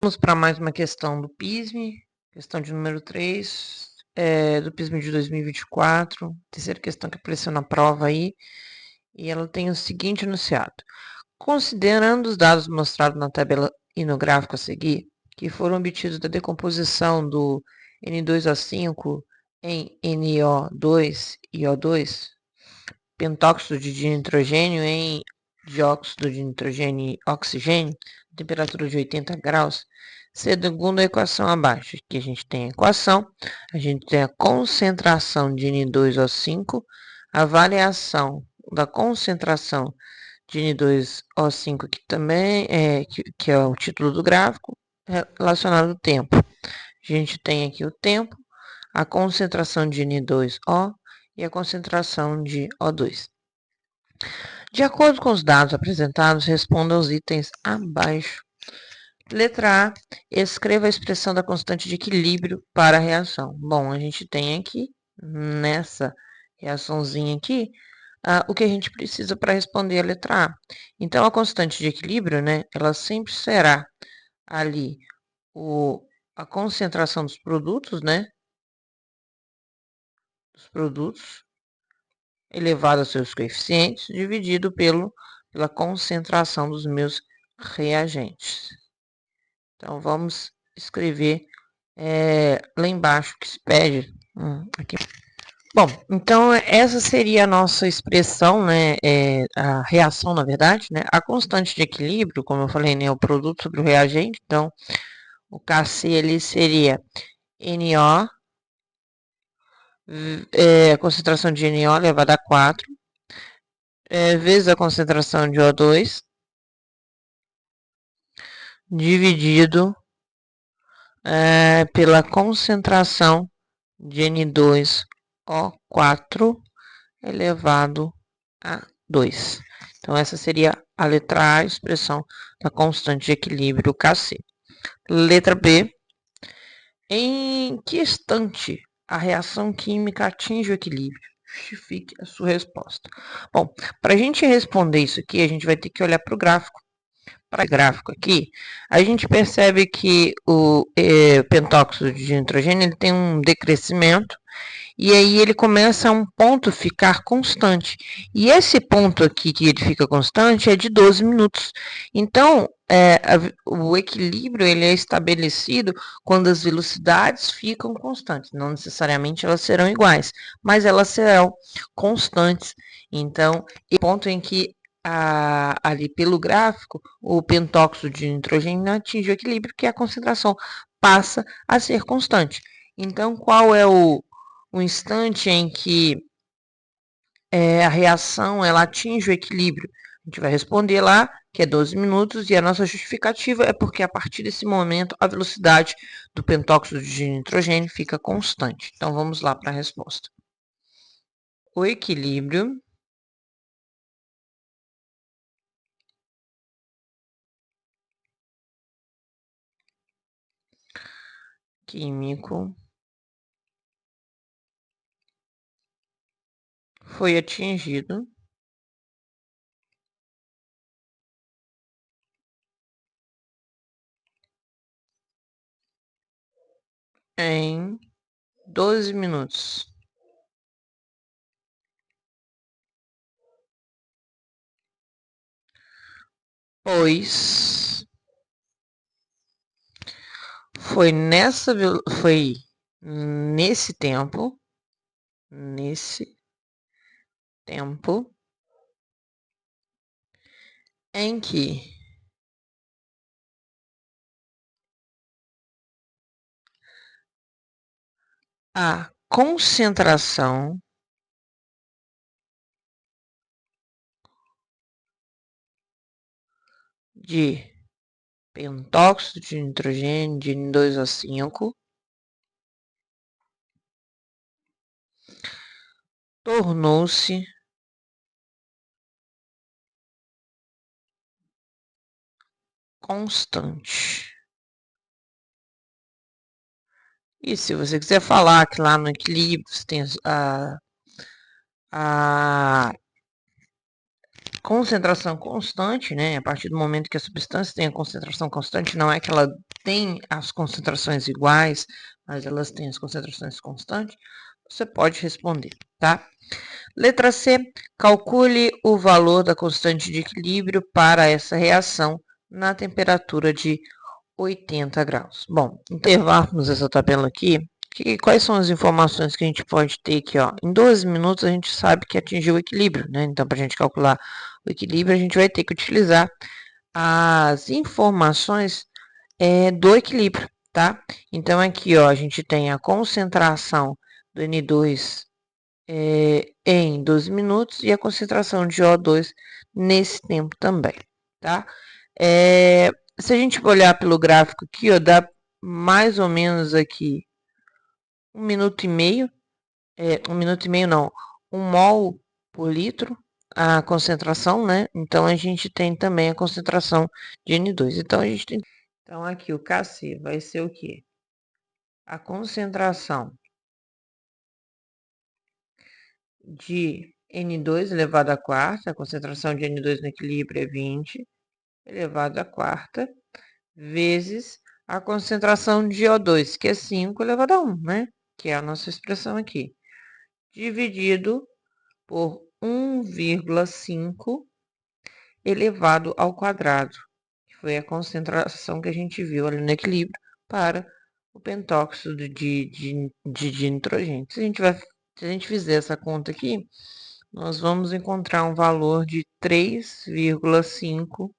Vamos para mais uma questão do PISME, questão de número 3, do PISME de 2024, terceira questão que apareceu na prova aí, e ela tem o seguinte enunciado. Considerando os dados mostrados na tabela e no gráfico a seguir, que foram obtidos da decomposição do N2O5 em NO2 e O2, pentóxido de nitrogênio em dióxido de nitrogênio e oxigênio, temperatura de 80 graus, segundo a equação abaixo. Aqui a gente tem a equação, a gente tem a concentração de N2O5, a variação da concentração de N2O5, que também que é o título do gráfico, relacionado ao tempo. A gente tem aqui o tempo, a concentração de N2O e a concentração de O2. De acordo com os dados apresentados, responda aos itens abaixo. Letra A, escreva a expressão da constante de equilíbrio para a reação. Bom, a gente tem aqui, nessa reaçãozinha aqui, o que a gente precisa para responder a letra A. Então, a constante de equilíbrio, né, ela sempre será ali a concentração dos produtos, né, elevado a seus coeficientes, dividido pela concentração dos meus reagentes. Então, vamos escrever lá embaixo que se pede. Aqui. Bom, então essa seria a nossa expressão, né, a reação, na verdade, né, a constante de equilíbrio, como eu falei, né, o produto sobre o reagente, então o Kc ali seria NO, a concentração de NO elevada a 4, vezes a concentração de O2, dividido pela concentração de N2O4 elevado a 2. Então, essa seria a letra A, a expressão da constante de equilíbrio Kc. Letra B. Em que instante a reação química atinge o equilíbrio? Justifique a sua resposta. Bom, para a gente responder isso aqui, a gente vai ter que olhar para o gráfico. Para o gráfico aqui, a gente percebe que o pentóxido de nitrogênio ele tem um decrescimento e aí ele começa a um ponto ficar constante. E esse ponto aqui que ele fica constante é de 12 minutos. Então, o equilíbrio ele é estabelecido quando as velocidades ficam constantes. Não necessariamente elas serão iguais, mas elas serão constantes. Então, o ponto em que ali pelo gráfico, o pentóxido de nitrogênio atinge o equilíbrio, que a concentração passa a ser constante. Então, qual é o instante em que a reação ela atinge o equilíbrio? A gente vai responder lá que é 12 minutos e a nossa justificativa é porque a partir desse momento a velocidade do pentóxido de nitrogênio fica constante. Então, vamos lá para a resposta. O equilíbrio químico foi atingido em 12 minutos. Pois foi nesse tempo em que a concentração de pentóxido de nitrogênio de N2O5 tornou-se constante. E se você quiser falar que lá no equilíbrio você tem a concentração constante, né? A partir do momento que a substância tem a concentração constante, não é que ela têm as concentrações iguais, mas elas têm as concentrações constantes, você pode responder, tá? Letra C, calcule o valor da constante de equilíbrio para essa reação na temperatura de 80 graus. Bom, intervarmos essa tabela aqui, quais são as informações que a gente pode ter aqui, ó? Em 12 minutos a gente sabe que atingiu o equilíbrio, né? Então, para a gente calcular o equilíbrio, a gente vai ter que utilizar as informações do equilíbrio, tá? Então, aqui, ó, a gente tem a concentração do N2 em 12 minutos e a concentração de O2 nesse tempo também, tá? Se a gente olhar pelo gráfico aqui, ó, dá mais ou menos aqui 1 minuto e meio, 1 minuto e meio não, 1 mol por litro, a concentração, né? Então, a gente tem também a concentração de N2. Então, a gente tem... Então, aqui o Kc vai ser o quê? A concentração de N2 elevado à quarta, a concentração de N2 no equilíbrio é 20, elevado à quarta, vezes a concentração de O2, que é 5 elevado a 1, né? Que é a nossa expressão aqui. Dividido por 1,5 elevado ao quadrado, que foi a concentração que a gente viu ali no equilíbrio para o pentóxido de nitrogênio. Se a gente fizer essa conta aqui, nós vamos encontrar um valor de 3,5